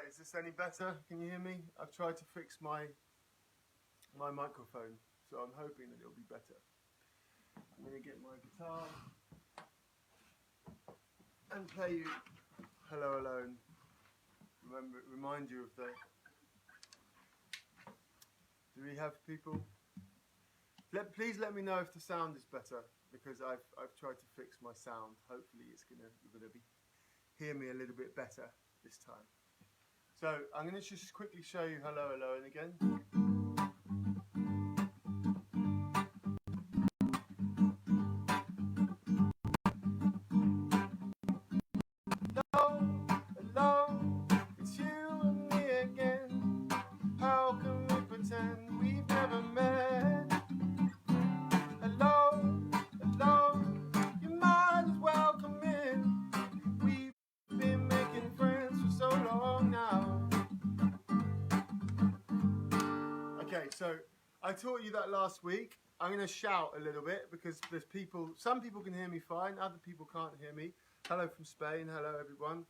Right, is this any better? Can you hear me? I've tried to fix my microphone, so I'm hoping that it'll be better. I'm going to get my guitar and play you Hello Alone. Remind you of the... Do we have people? Please let me know if the sound is better, because I've tried to fix my sound. Hopefully you're gonna hear me a little bit better this time. So I'm going to just quickly show you Hello Alone again. Okay, so I taught you that last week. I'm going to shout a little bit because there's people. Some people can hear me fine. Other people can't hear me. Hello from Spain. Hello everyone.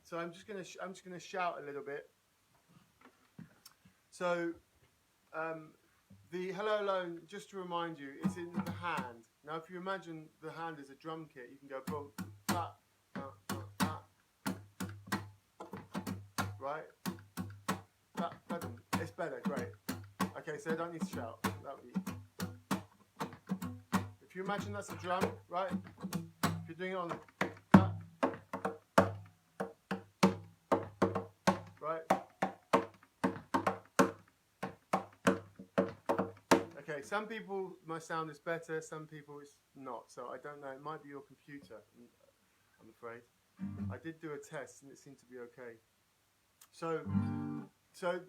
So I'm just going to shout a little bit. So the Hello Alone, just to remind you, is in the hand. Now, if you imagine the hand is a drum kit, you can go boom, ba, ba, ba, ba. Right? Ba, ba, dum. It's better, great. Okay, so I don't need to shout. That would be... If you imagine that's a drum, right? If you're doing it on the... Right? Okay, some people, my sound is better, some people it's not. So I don't know, it might be your computer, I'm afraid. I did do a test and it seemed to be okay. So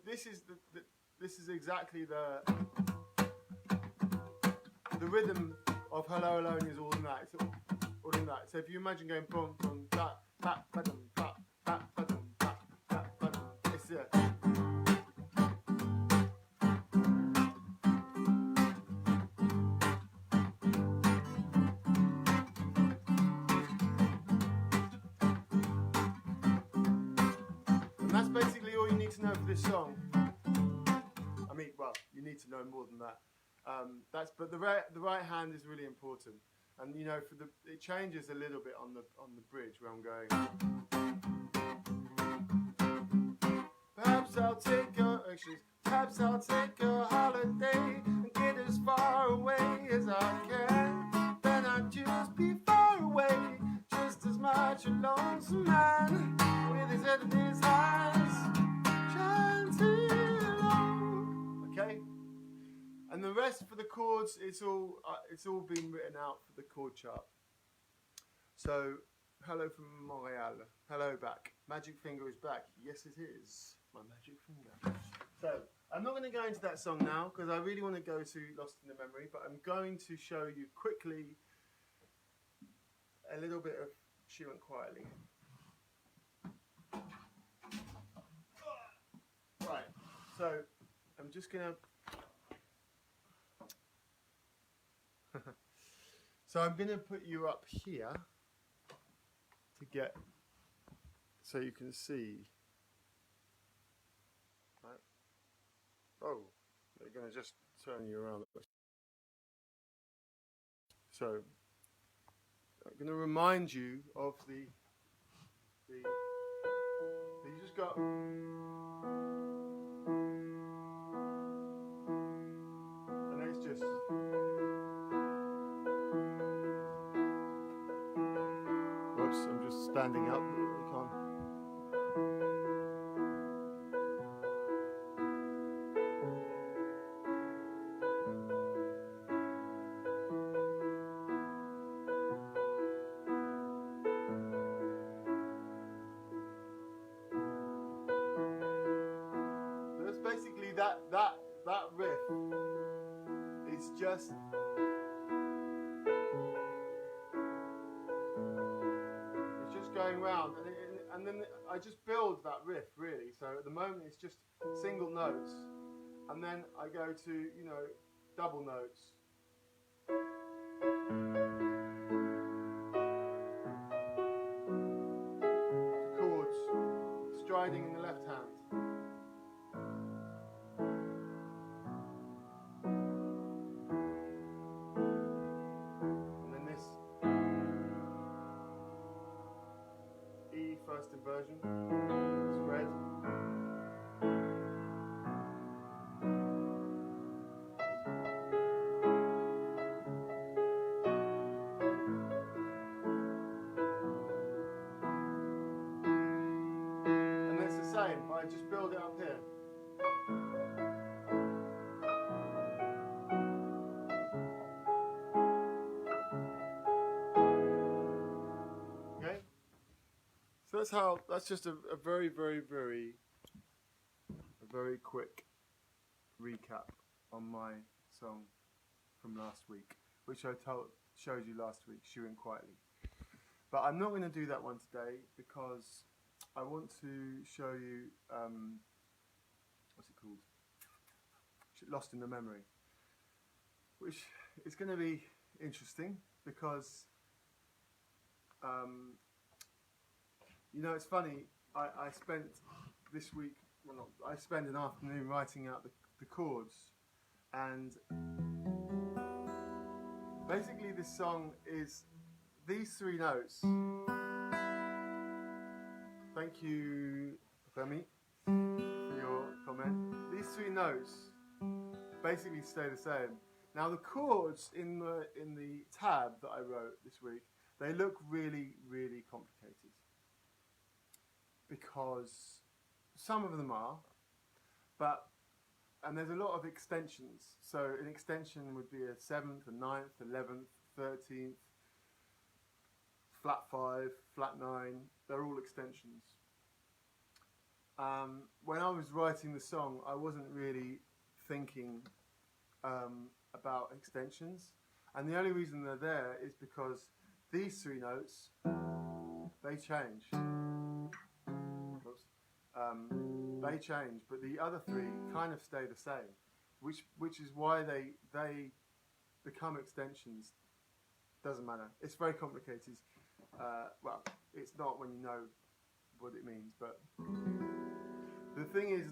this is this is exactly the rhythm of Hello Alone is all in that. It's all in that. So if you imagine going boom boom da ba ba dum ba ba ba dum ba ba ba dum, it's there. And that's basically all you need to know for this song. I mean, well, you need to know more than that. But the right hand is really important, and you know, it changes a little bit on the bridge where I'm going. Perhaps I'll take a holiday and get as far away as I can. Then I'd just be far away, just as much a lonesome man with his head in his hands, chanting alone. Okay. And the rest for the chords, it's all been written out for the chord chart. So, hello from Montreal. Hello back. Magic Finger is back. Yes, it is. My magic finger. So, I'm not going to go into that song now because I really want to go to Lost in the Memory, but I'm going to show you quickly a little bit of She Went Quietly. Right. So, I'm just going to... So I'm going to put you up here to get, so you can see. Right. Oh, they're going to just turn you around. So I'm going to remind you of you just got. And it's just. I'm just standing up, you can't. So that's basically that riff. It's just. Going round, and then I just build that riff really. So at the moment it's just single notes, and then I go to, you know, double notes. Chords, sliding in the left hand. And then this E first inversion, spread. And it's the same, I just build it up here. Okay? So that's just a very quick recap on my song from last week, which I showed you last week, Shooting Quietly. But I'm not going to do that one today because I want to show you, what's it called? Lost in the Memory, which is going to be interesting because, you know, it's funny, I spent this week, I spent an afternoon writing out the chords, and basically this song is these three notes. Thank you, Femi, for your comment. These three notes basically stay the same. Now the chords in the tab that I wrote this week, they look really complicated because some of them are, and there's a lot of extensions. So an extension would be a 7th, a 9th, 11th, 13th, flat 5, flat 9, they're all extensions. When I was writing the song, I wasn't really thinking about extensions, and the only reason they're there is because these three notes, they change. Oops. They change, but the other three kind of stay the same, which is why they become extensions. Doesn't matter. It's very complicated. Well, it's not when you know what it means, but the thing is,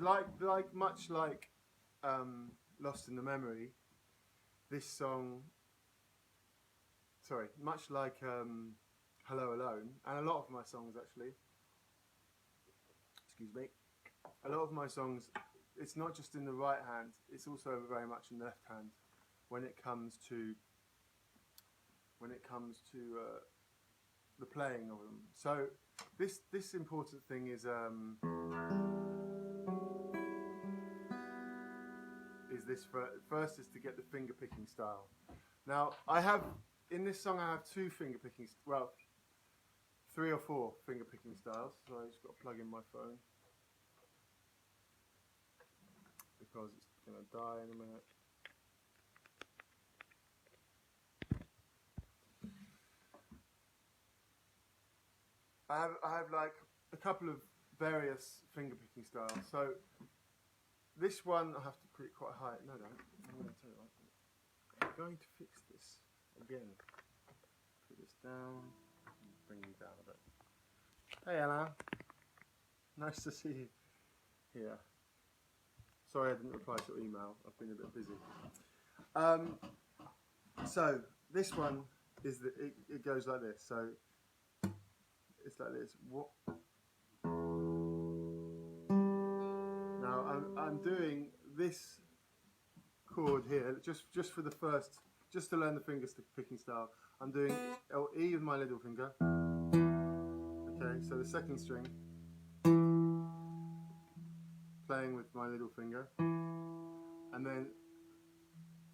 much like Lost in the Memory, this song, much like Hello Alone, and a lot of my songs actually, excuse me, a lot of my songs, it's not just in the right hand, it's also very much in the left hand when it comes to the playing of them. So this important thing is this first is to get the finger picking style. Now in this song I have 2 finger picking, well, 3 or 4 finger picking styles. So I just got to plug in my phone because it's going to die in a minute. I have like a couple of various finger picking styles. So this one I have to put it quite high. No, I'm going to tell you what. I'm going to fix this again. Put this down. Bring you down a bit. Hey Anna, nice to see you here. Sorry I didn't reply to your email. I've been a bit busy. So this one is it goes like this. So it's like this. Now I'm doing this chord here just for the first, just to learn the finger picking style. I'm doing E with my little finger. Okay, so the second string, playing with my little finger, and then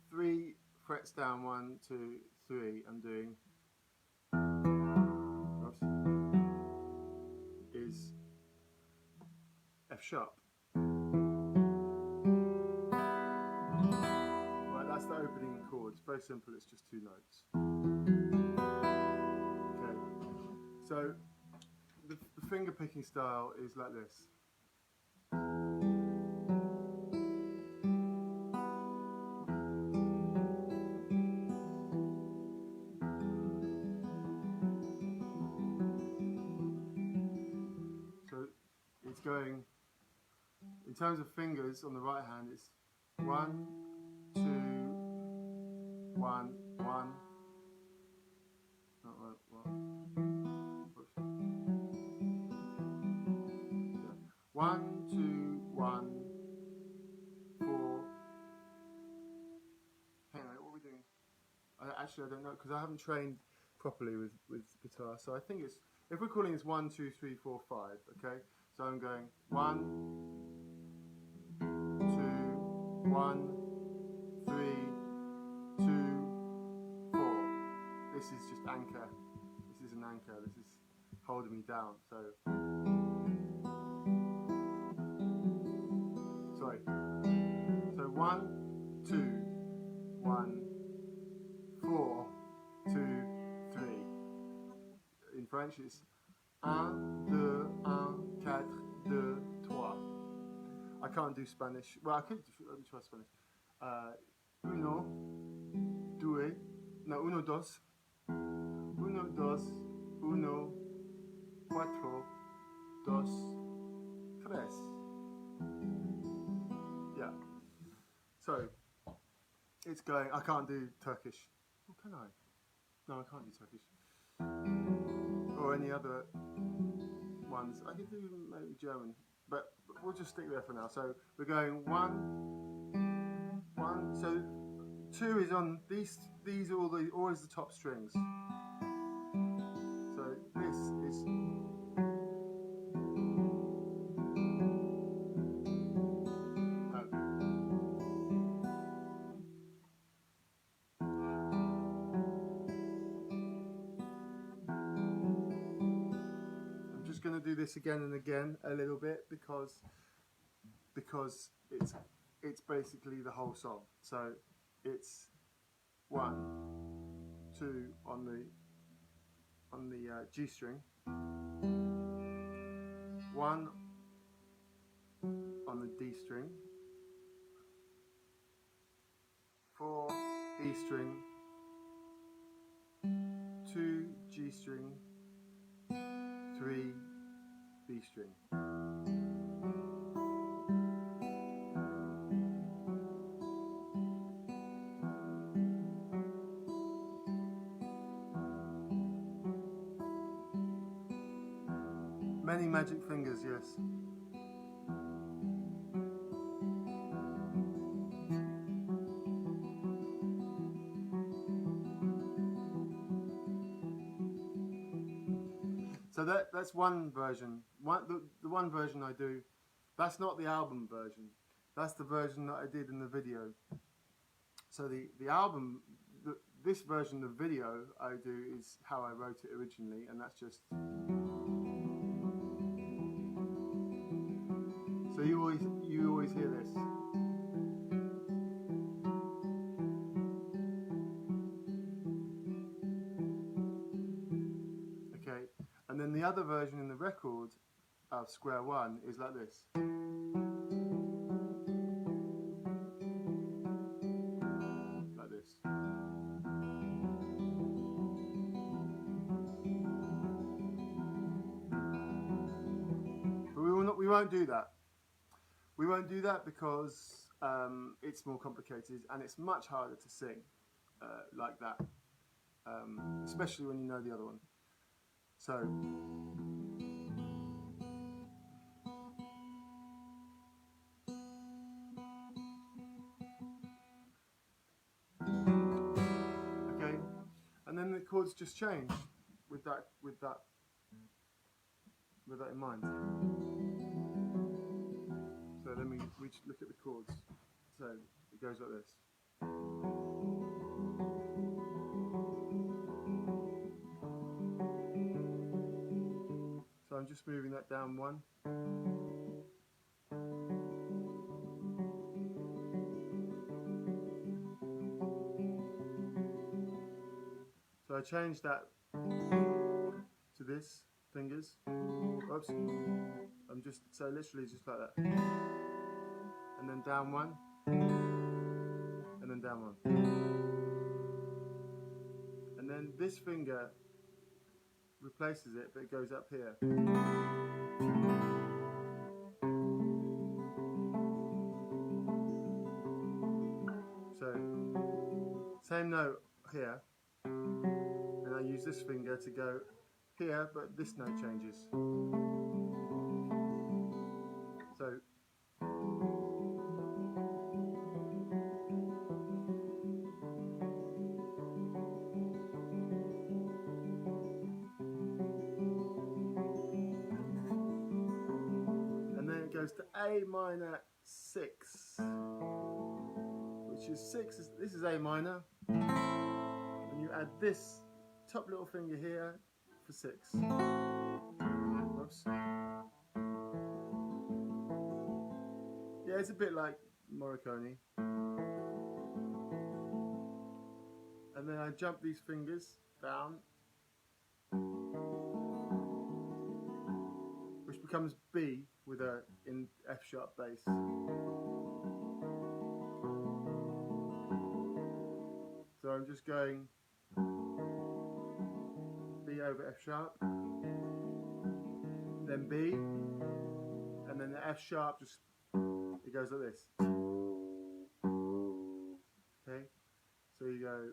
3 frets down, 1, 2, 3. I'm doing. Is F sharp. Right, that's the opening chord. It's very simple, it's just 2 notes. Okay, so the finger picking style is like this. it's going, in terms of fingers on the right hand, it's 1, 2, 1, 1. Not right, 1. Oops. Yeah. 1, 2, 1, 4. Hang on, what are we doing? Actually, I don't know, because I haven't trained properly with guitar. So I think it's, if we're calling this 1, 2, 3, 4, 5, okay? So I'm going 1, 2, 1, 3, 2, 4. This is just anchor. This is an anchor. This is holding me down. So, sorry. So 1, 2, 1, 4, 2, 3. In French, it's 1, 2, 1, 4, 2, 3. I can't do Spanish. Well, I could. Let me try Spanish. Uno, due, no, uno, dos, uno, dos, uno, cuatro, dos, tres. Yeah. So it's going. I can't do Turkish. Oh, can I? No, I can't do Turkish. Or any other ones. I could do maybe German, but we'll just stick there for now. So we're going 1, 1. So 2 is on these. These are always the top strings. So this is. Going to do this again and again a little bit because it's basically the whole song. So it's 1, 2 on the G string, 1 on the D string, 4 E string, 2 G string, 3 B string. Many magic fingers, yes. So that's one version. The one version I do, that's not the album version. That's the version that I did in the video. So the album, this version of the video I do is how I wrote it originally, and that's just. So you always hear this. Okay, and then the other version in the record of Square One is like this. Like this. But we won't do that. We won't do that because it's more complicated and it's much harder to sing like that, especially when you know the other one. So, okay, and then the chords just change with that in mind. So let me look at the chords. So it goes like this. So I'm just moving that down 1. So I changed that to this, fingers. Oops. I'm just, so literally just like that. And then down 1. And then down 1. And then this finger replaces it, but it goes up here. Same note here, and I use this finger to go here, but this note changes. So and then it goes to A minor 6, which is 6. This is A minor, and you add this top little finger here for 6. Whoops. Yeah, it's a bit like Morricone. And then I jump these fingers down, which becomes B with a in F sharp bass. So I'm just going B over F sharp, then B, and then the F sharp just, it goes like this. Okay, so you go.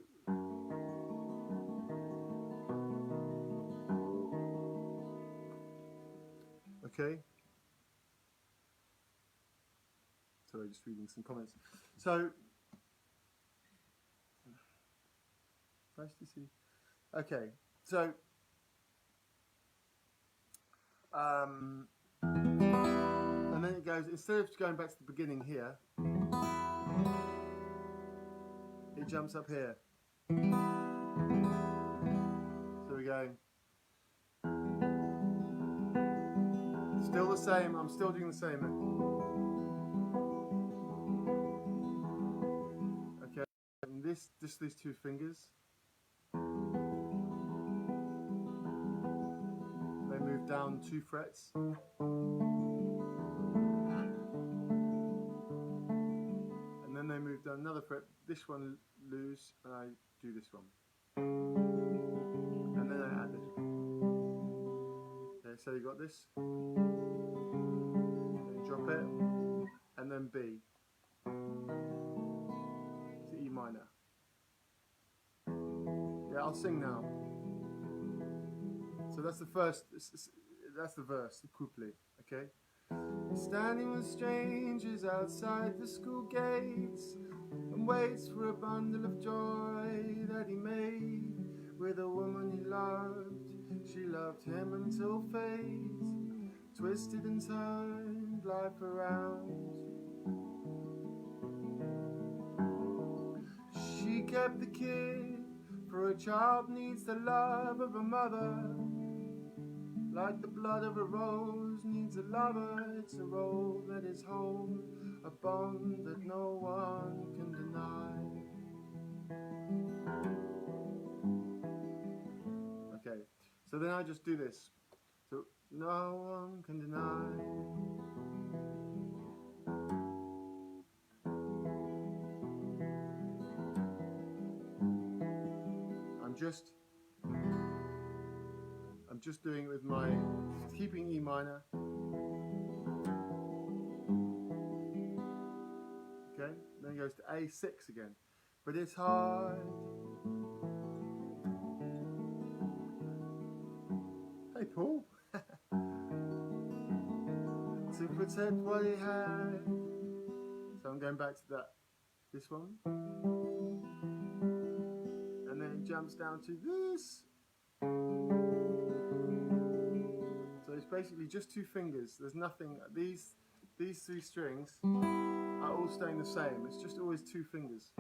Okay. Sorry, just reading some comments. So, nice to see. Okay, so, and then it goes, instead of going back to the beginning here, it jumps up here. So we're going, still the same, I'm still doing the same. Okay, and this, just these two fingers. They move down 2 frets. And then they move down another fret. This one lose, and I do this one. And then I add this one. Okay, so you got this. Then drop it, and then B to E minor. Yeah, I'll sing now. So that's the first, that's the verse, the couplet, okay? Standing with strangers outside the school gates, and waits for a bundle of joy that he made with a woman he loved. She loved him until fate twisted and turned life around. She kept the kid, for a child needs the love of a mother. Like the blood of a rose needs a lover, it's a role that is whole, a bond that no one can deny. Okay, so then I just do this. So no one can deny. I'm just doing it with my, keeping E minor. Okay, then it goes to A6 again. But it's hard. Hey Paul. To protect what he had. So I'm going back to that, this one. And then it jumps down to this. So it's basically just 2 fingers. There's nothing, these 3 strings are all staying the same. It's just always 2 fingers.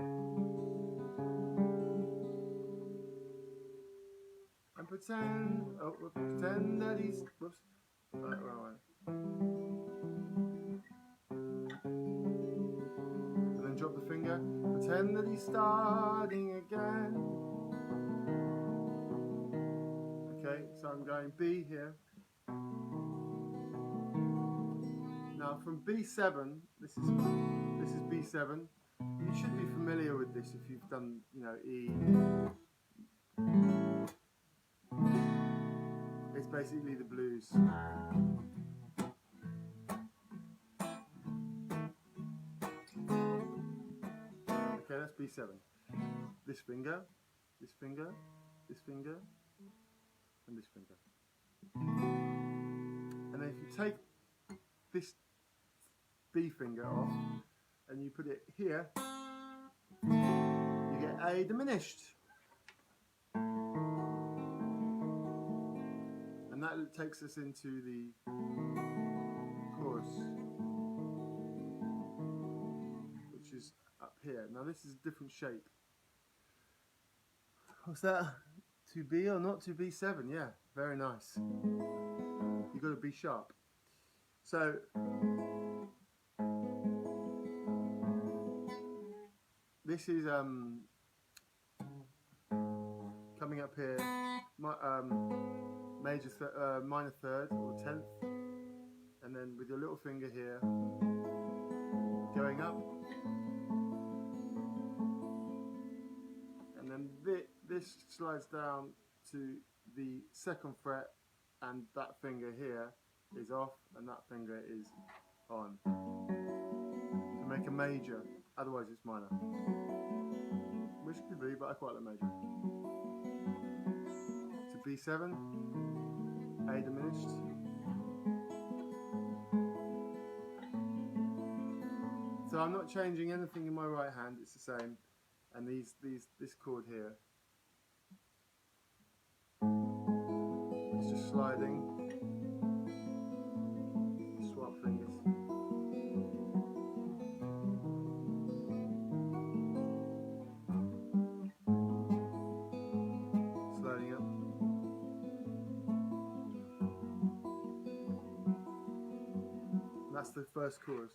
And pretend that he's, whoops, right, wrong way. And then drop the finger. Pretend that he's starting again. Okay, so I'm going B here. Now from B7, this is B7. You should be familiar with this if you've done, you know, E. It's basically the blues. Okay, that's B7. The this finger, this finger, this finger, and this finger. And then if you take this B finger off and you put it here, you get A diminished. And that takes us into the chorus, which is up here. Now this is a different shape. What's that? 2B or not 2B7? Yeah, very nice. You've got to be sharp. So this is coming up here, minor third or 10th, and then with your little finger here going up, and then this slides down to the 2nd fret, and that finger here is off and that finger is on to make a major. Otherwise it's minor, which could be, but I quite like major. To B7, A diminished, so I'm not changing anything in my right hand, it's the same. And this chord here, it's just sliding. Swap fingers. Sliding up. And that's the first chorus.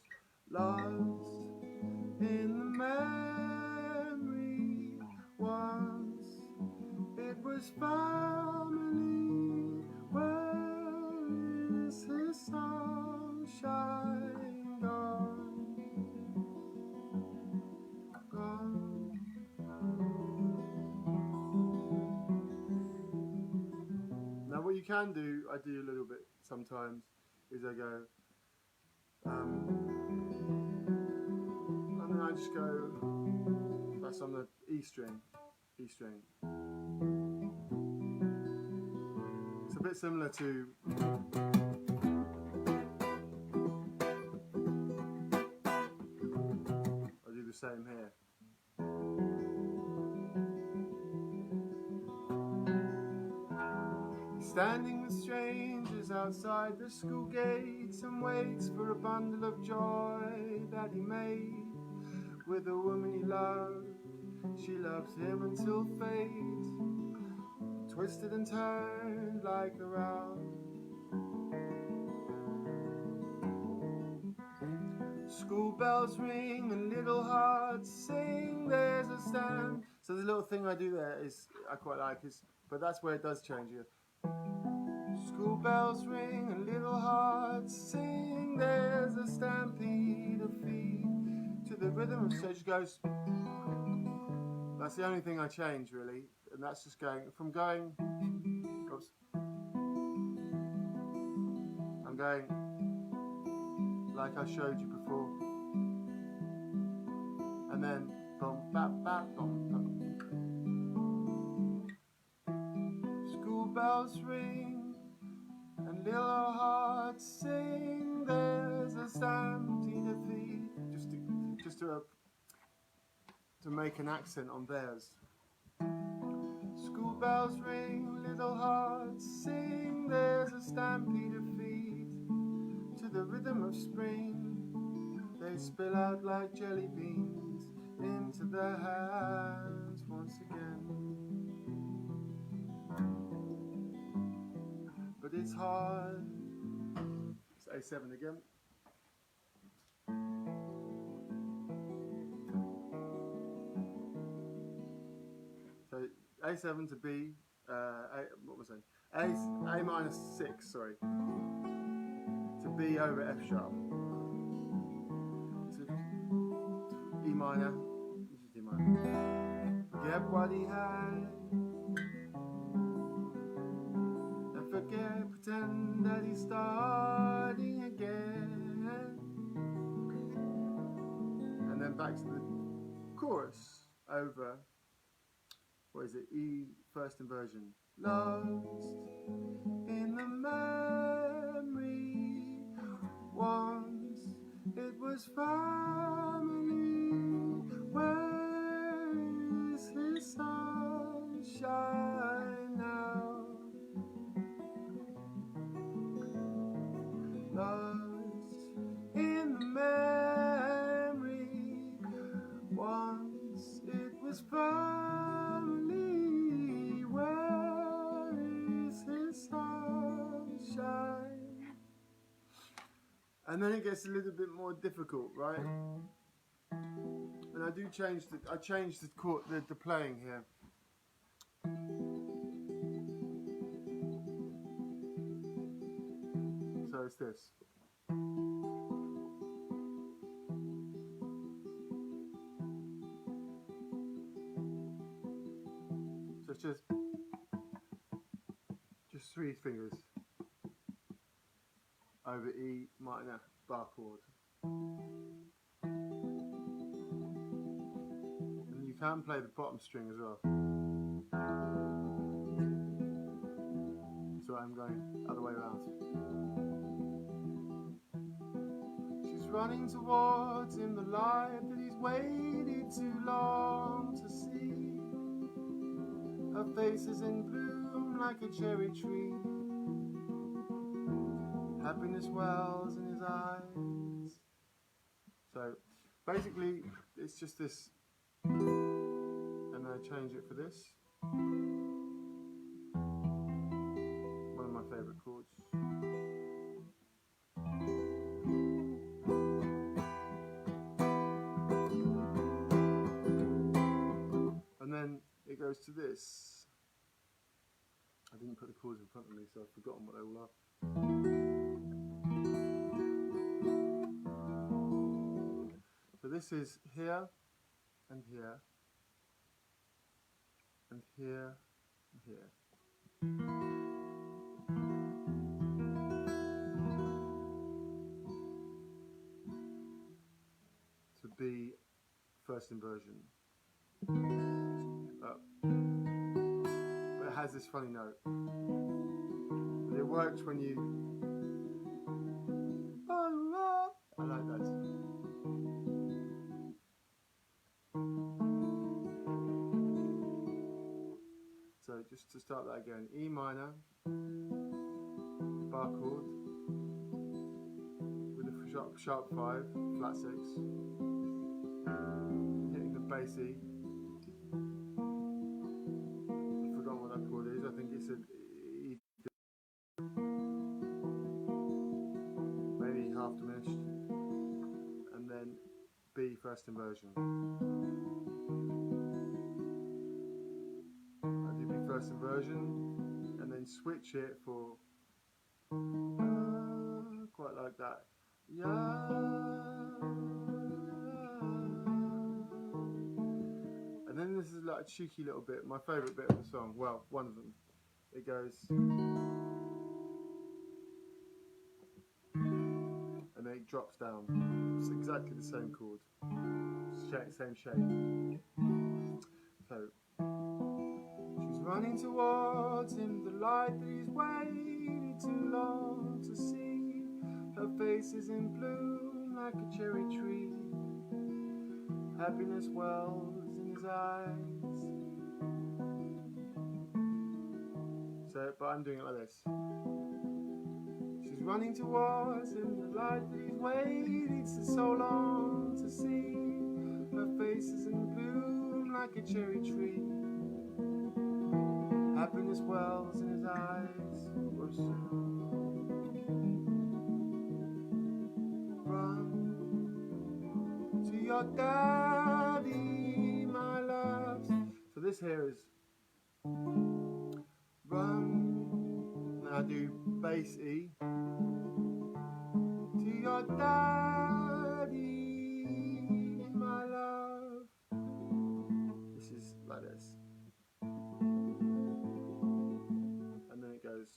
Lost in the memory once it was family. Where is his sunshine gone? Gone. Now what you can do, I do a little bit sometimes, is I go and then I just go, that's on the E string, E string. It's a bit similar to I'll do the same here. Standing with strangers outside the school gates and waits for a bundle of joy that he made with a woman he loved. She loves him until fate twisted and turned like a round. School bells ring and little hearts sing, there's a stand. So the little thing I do there is I quite like, but that's where it does change it. School bells ring and little hearts sing, there's a stampede of feet to the rhythm of, so it just goes. That's the only thing I change really, and that's just going from going, oops, I'm going like I showed you before, and then bum bap bap bum bum. School bells ring and little hearts sing, there's a stampede of feet, just to make an accent on theirs. School bells ring, little hearts sing, there's a stampede of feet to the rhythm of spring. They spill out like jelly beans into their hands once again. But it's hard. It's A7 again. So A7 to B, what was I? A minus 6, sorry, to B over F sharp. To E minor, this is D minor. Forget what he had, and forget, pretend that he's starting again. And then back to the chorus over what is it? E first inversion. Lost in the memory. Once it was family. Where is his sunshine now? Lost in the memory. Once it was family. Where is his sunshine? And then it gets a little bit more difficult, right? And I changed the chord, the playing here. So it's this. So it's just 3 fingers over E minor bar chord. And you can play the bottom string as well. So I'm going other way around. She's running towards him, the light that he's waited too long to see. Her face is in bloom like a cherry tree. Happiness wells in his eyes. So basically it's just this, and I change it for this. One of my favourite chords. And then it goes to this. I didn't put the chords in front of me, so I've forgotten what they all are. So this is here, and here, and here, and here. To B first inversion. But it has this funny note. But it works when you... I like that. So just to start that again, E minor, bar chord, with a sharp 5, flat 6, hitting the bass E. I've forgotten what that chord is, I think it's an E, maybe half diminished, and then B first inversion. First inversion, and then switch it for quite like that. And then this is like a cheeky little bit, my favourite bit of the song. Well, one of them. It goes, and then it drops down. It's exactly the same chord, same shape. So. Running towards him, the light that he's waited too long to see. Her face is in bloom like a cherry tree. Happiness wells in his eyes. So, but I'm doing it like this. She's running towards him, the light that he's waited so long to see. Her face is in bloom like a cherry tree. Happiness wells in his eyes. Run to your daddy, my love. So this here is run. Now I do bass E. To your daddy, my love. This is like this. Goes.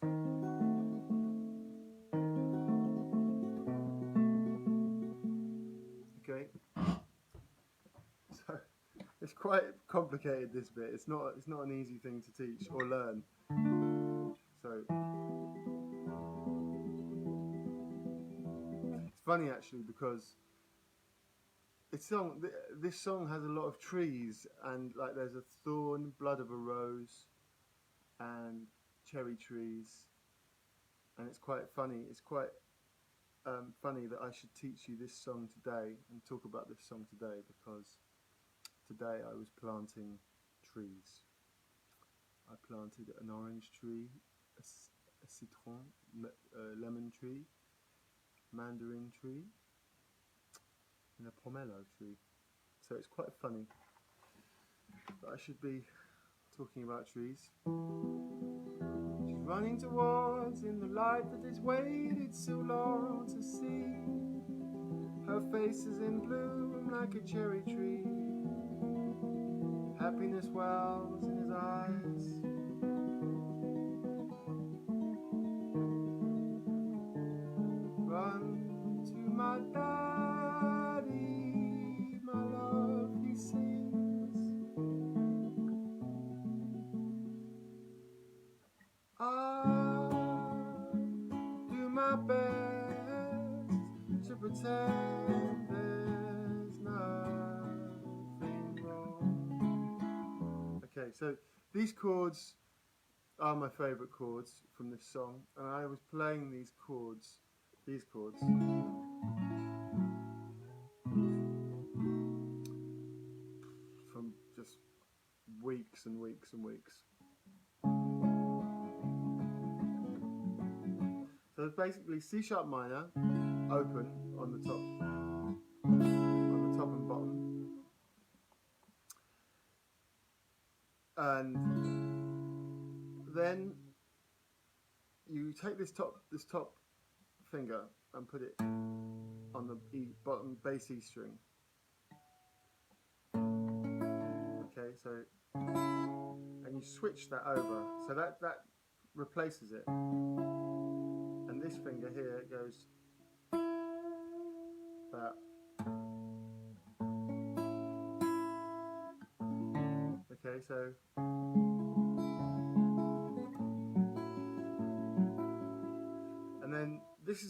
Okay, so it's quite complicated, this bit. It's not an easy thing to teach or learn. So it's funny actually, because this song has a lot of trees, and like there's a thorn, blood of a rose, and cherry trees, and it's quite funny. It's quite funny that I should teach you this song today and talk about this song today, because today I was planting trees. I planted an orange tree, a citron, a lemon tree, mandarin tree, and a pomelo tree. So it's quite funny that I should be talking about trees. She's running towards in the light that has waited so long to see. Her face is in bloom like a cherry tree. Happiness wells in his eyes. Run to my daddy, my love, he sings. I'll do my best to pretend there's nothing wrong. Okay, so these chords are my favourite chords from this song, and I was playing these chords from just weeks and weeks and weeks. So it's basically C sharp minor, open on the top and bottom, and then you take this top finger and put it on the bottom bass E string. Okay, so and you switch that over, so that replaces it. And this finger here goes that. Okay, so and then this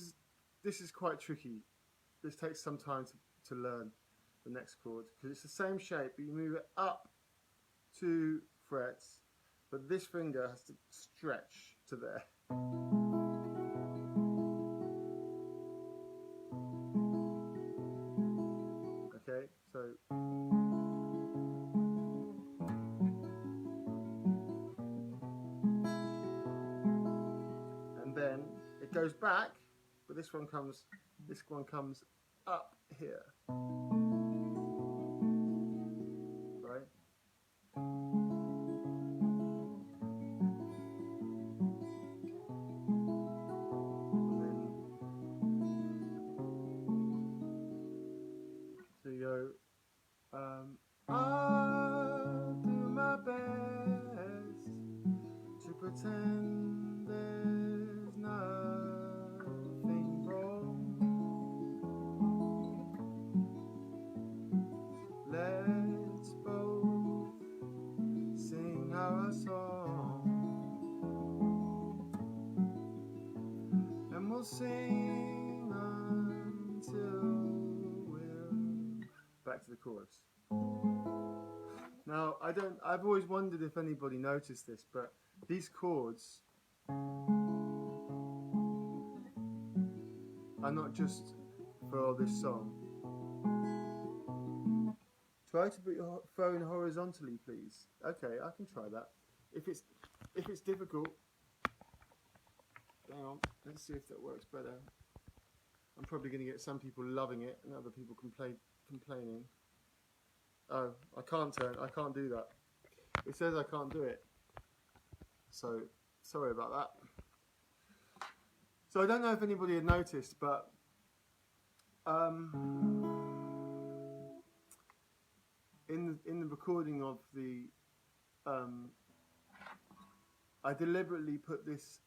is quite tricky. This takes some time to learn the next chord, because it's the same shape, but you move it up 2 frets, but this finger has to stretch to there. Okay, so and then it goes back, but this one comes up here, right? And then so you go, I'll do my best to pretend there's nothing wrong. Let's both sing our song, and we'll sing until we're back to the chorus. Now, I've always wondered if anybody noticed this, but these chords are not just for this song. Try to put your phone horizontally, please. Okay, I can try that. If it's difficult, hang on, let's see if that works better. I'm probably going to get some people loving it and other people complaining. Oh, I can't do that. It says I can't do it. So, sorry about that. So I don't know if anybody had noticed, but in the recording of the I deliberately put this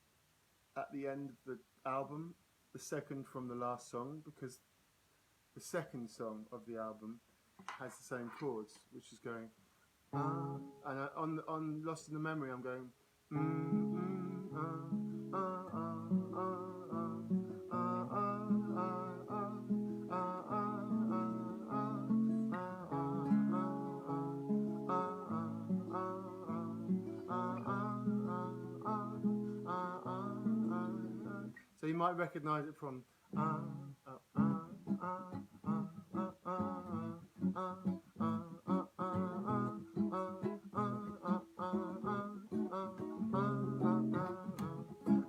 at the end of the album, the second from the last song, because the second song of the album has the same chords, which is going And on Lost in the Memory, I'm going. So you might recognize it from.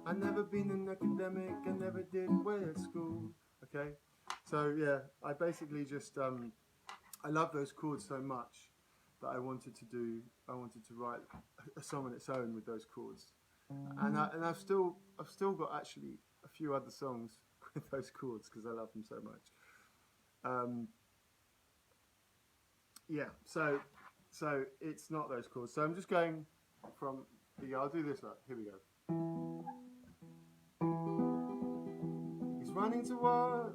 I've never been an academic, I never did well at school. Okay, so yeah, I basically just I love those chords so much that I wanted to write a song on its own with those chords, and I've still got actually a few other songs with those chords because I love them so much. Yeah, so it's not those chords. So I'm just going from. I'll do this. Right, here we go. He's running toward.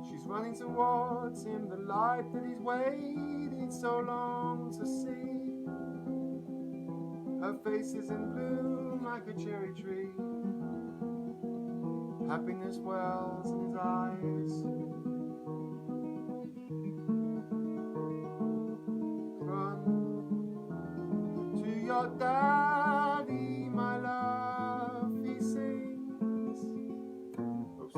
She's running towards him, the light that he's waited so long to see. Her face is in bloom like a cherry tree. Happiness wells in his eyes. Run to your daddy, my love, he sings. Oops.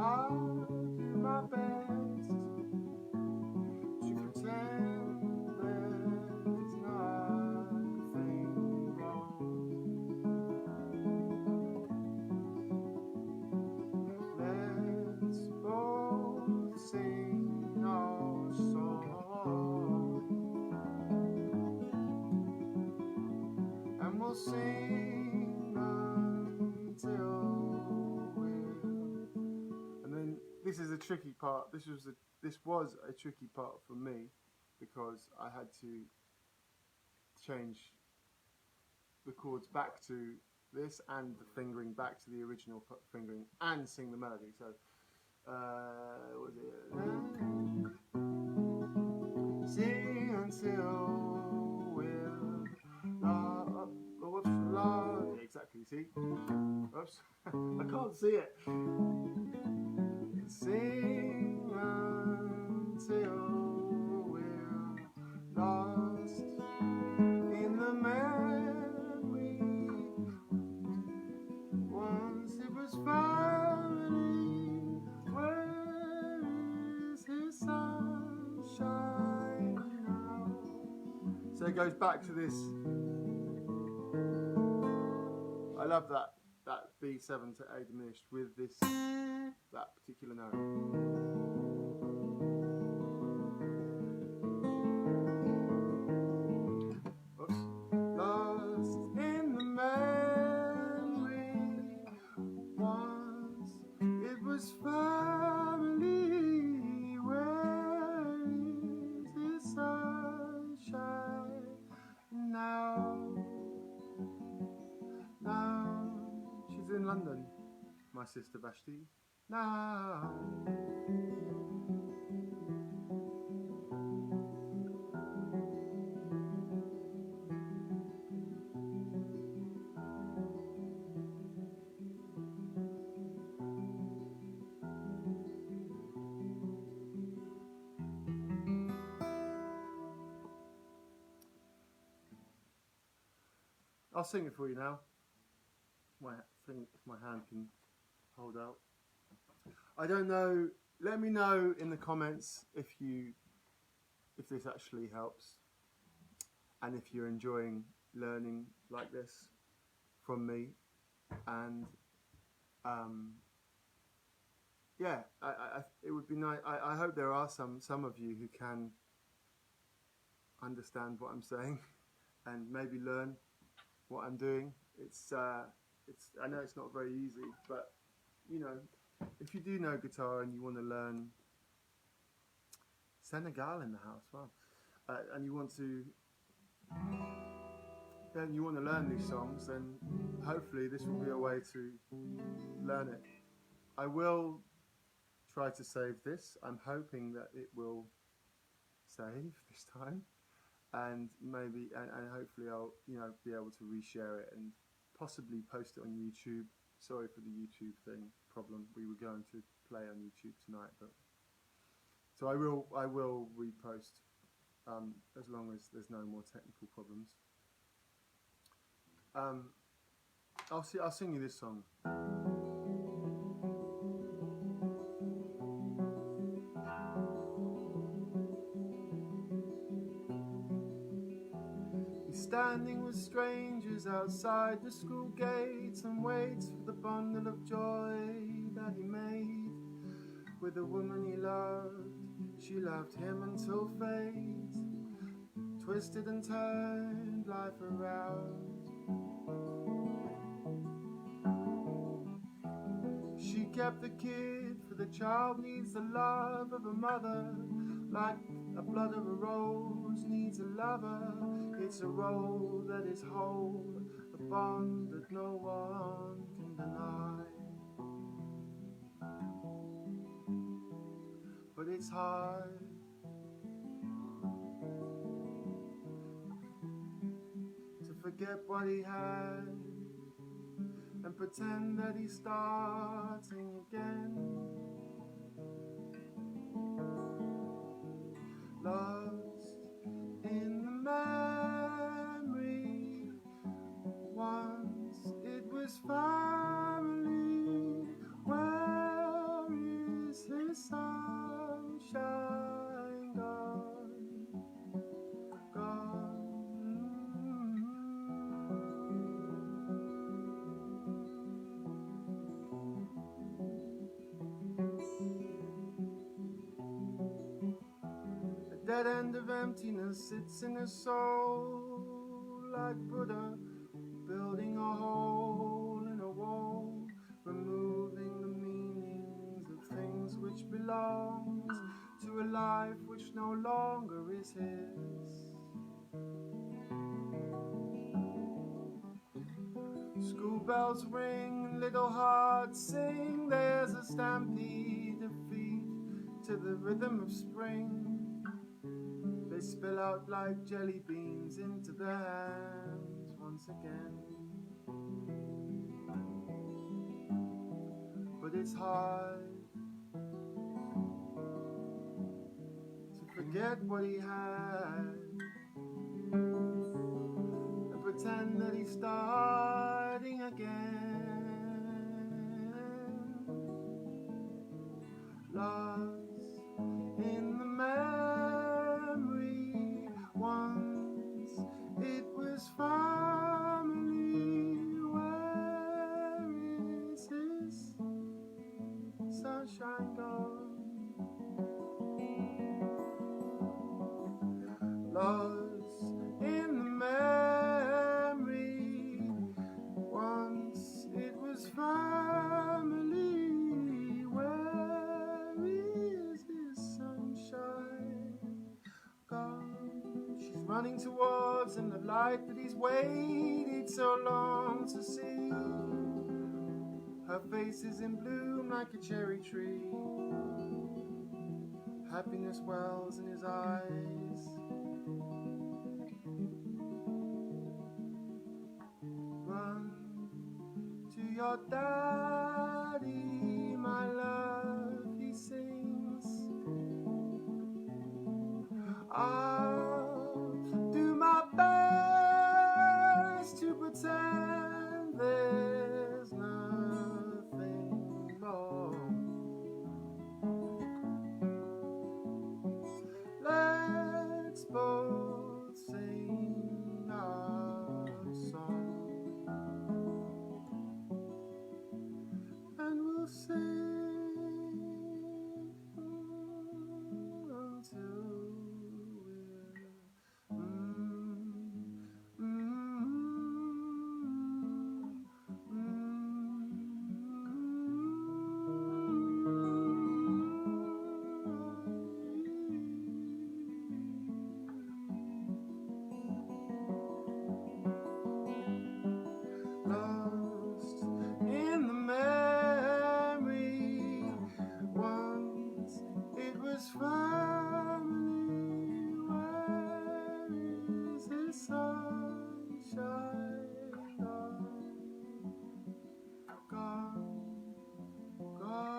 I'll do my best to pretend there's nothing wrong. Let's both sing our song, and we'll sing until we're. And then this is a tricky part. This was a tricky part for me because I had to change the chords back to this and the fingering back to the original fingering and sing the melody. So what was it? Sing until we're exactly. See? Oops, I can't see it. Sing until we're lost in the memory. Once it was family. Where is his sunshine now? So it goes back to this. I love that B7 to A diminished with that particular note. Oops. Lost in the memory. Once it was family. Where is his sunshine now? She's in London, my sister Vashti. Now. I'll sing it for you now. My thing, if my hand can hold out. I don't know. Let me know in the comments if this actually helps, and if you're enjoying learning like this from me. And yeah, it would be nice. I hope there are some of you who can understand what I'm saying and maybe learn what I'm doing. I know it's not very easy, but you know, if you do know guitar and you want to learn, Senegal in the house, wow, and you want to then you want to learn these songs, then hopefully this will be a way to learn it. I will try to save this. I'm hoping that it will save this time, and maybe and hopefully I'll be able to reshare it and possibly post it on YouTube. Sorry for the YouTube problem. We were going to play on YouTube tonight, but so I will repost as long as there's no more technical problems. I'll sing you this song. He's standing with strangers outside the school gates and waits for the bundle of joy that he made with the woman he loved. She loved him until fate twisted and turned life around. She kept the kid, for the child needs the love of a mother, like the blood of a rose needs a lover. It's a role that is whole, a bond that no one can deny. But it's hard to forget what he had and pretend that he's starting again. Lost in the memory, once it was family. Where is his sunshine gone? Gone. Dead end of emptiness sits in his soul, like Buddha building a hole in a wall, removing the meanings of things which belongs to a life which no longer is his. School bells ring, little hearts sing, there's a stampede of feet to the rhythm of spring. They spill out like jelly beans into their hands once again. But it's hard to forget what he had and pretend that he's starting again. Lost in the memory, once it was family. Where is his sunshine gone? Lost in the memory, once it was family. Where is his sunshine gone? She's running towards him, the light that he's waited so long to see. Her face is in bloom like a cherry tree. Happiness wells in his eyes. Run to your daddy, my love, he sings. I'll do my best to pretend there's nothing wrong. Let's both sing our song, and we'll sing until we're this family? Where is the sunshine gone? Gone, gone.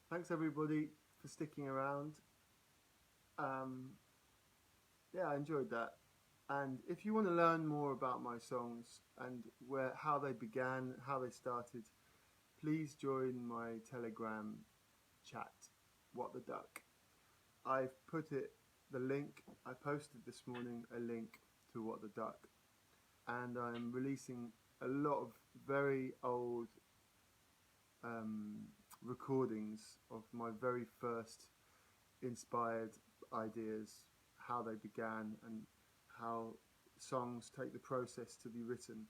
Thanks everybody for sticking around. Yeah, I enjoyed that. And if you want to learn more about my songs and how they began, how they started, please join my Telegram chat, What the Duck. I've put the link, I posted this morning a link to What the Duck, and I'm releasing a lot of very old recordings of my very first inspired ideas, how they began and how songs take the process to be written.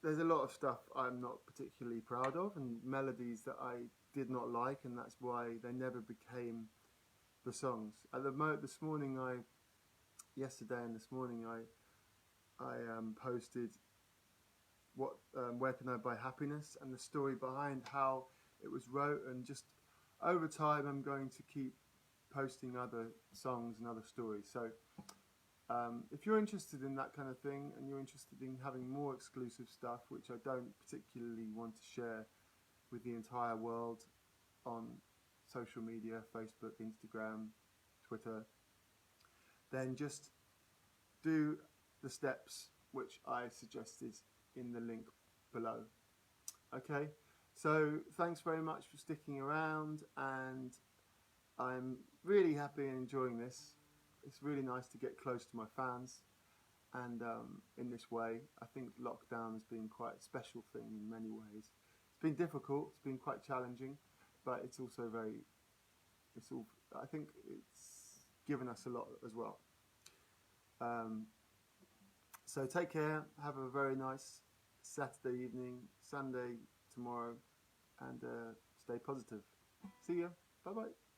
There's a lot of stuff I'm not particularly proud of and melodies that I did not like, and that's why they never became the songs. Yesterday and this morning I posted Where Can I Buy Happiness, and the story behind how it was wrote, and just over time I'm going to keep posting other songs and other stories. So if you're interested in that kind of thing and you're interested in having more exclusive stuff, which I don't particularly want to share with the entire world on social media, Facebook, Instagram, Twitter, then just do the steps which I suggested in the link below. Okay, so thanks very much for sticking around, and I'm really happy and enjoying this. It's really nice to get close to my fans, and in this way I think lockdown has been quite a special thing in many ways. It's been difficult, it's been quite challenging, but it's also I think it's given us a lot as well. So take care, have a very nice Saturday evening, Sunday tomorrow, and stay positive. See ya, bye bye.